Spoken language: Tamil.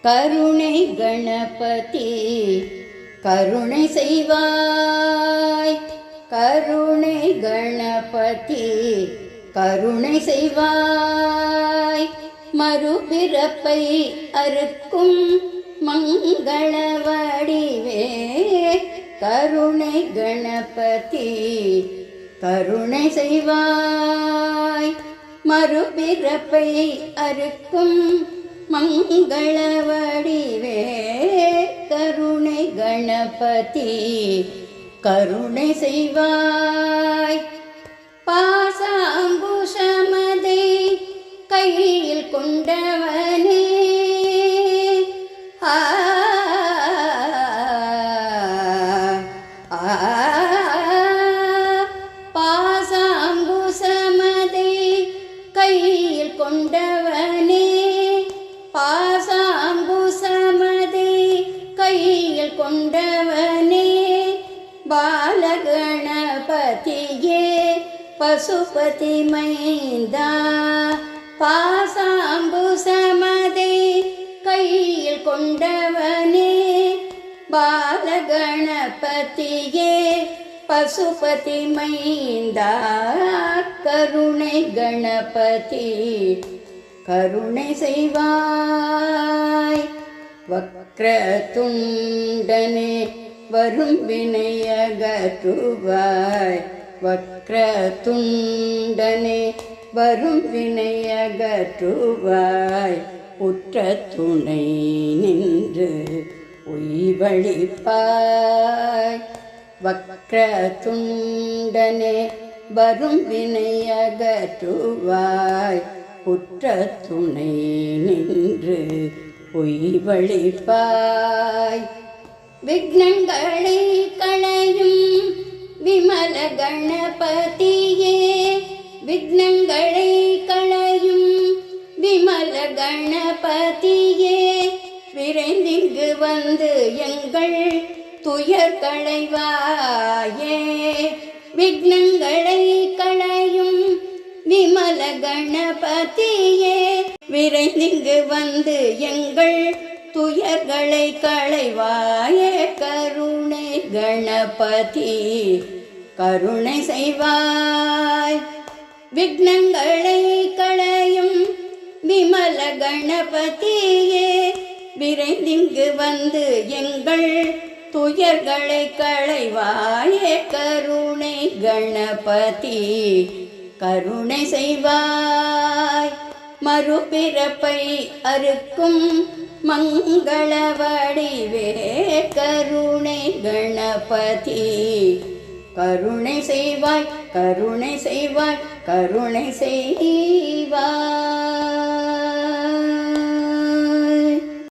கருணை கணபதி கருணை செய்வாய். கருணை கணபதி கருணை செய்வாய். மறுபிறப்பை அறுக்கும் மங்கள வடிவே கருணை கணபதி கருணை செய்வாய். மறுபிறப்பை அறுக்கும் மங்கள வடிவே கருணை கணபதி கருணை செய்வாய். பாசாங்குஷமதை கையில் கொண்டவனே பாசாங்குஷமதை கையில் கொண்டவனே பாசாங்குசமதை கையில் கொண்டவனே பாலகணபதியே பசுபதி மைந்தா. பாசாங்குசமதை கையில் கொண்டவனே பாலகணபதியே பசுபதி மைந்தா. கருணை கணபதி கருணை செய்வாய். வக்ரதுண்டனே வரும் வினையகற்றுவாய். வக்ரதுண்டனே வரும் வினையகற்றுவாய். உற்ற துணை நின்று உய்வழிப்பாய். வக்ரதுண்டனே வரும் வினையகற்றுவாய். உற்ற துணை நின்று உய்வழிப்பாய். விக்னங்களை களையும் விமல கணபதியே விக்னங்களை களையும் விமல கணபதியே விரைந்திங்கு வந்து எங்கள் துயர் களைவாயே. விக்னங்களை களையும் விமல கணபதியே விரைந்திங்கு வந்து எங்கள் துயர்களை களைவாயே. கருணை கணபதி கருணை செய்வாய். விக்னங்களை களையும் விமல கணபதியே விரைந்திங்கு வந்து எங்கள் துயர்களை களைவாயே. கருணை கணபதி கருணை செய்வாய். மறுபிறப்பை அறுக்கும் மங்கள வடிவே கருணை கணபதி கருணை செய்வாய். கருணை செய்வாய். கருணை செய்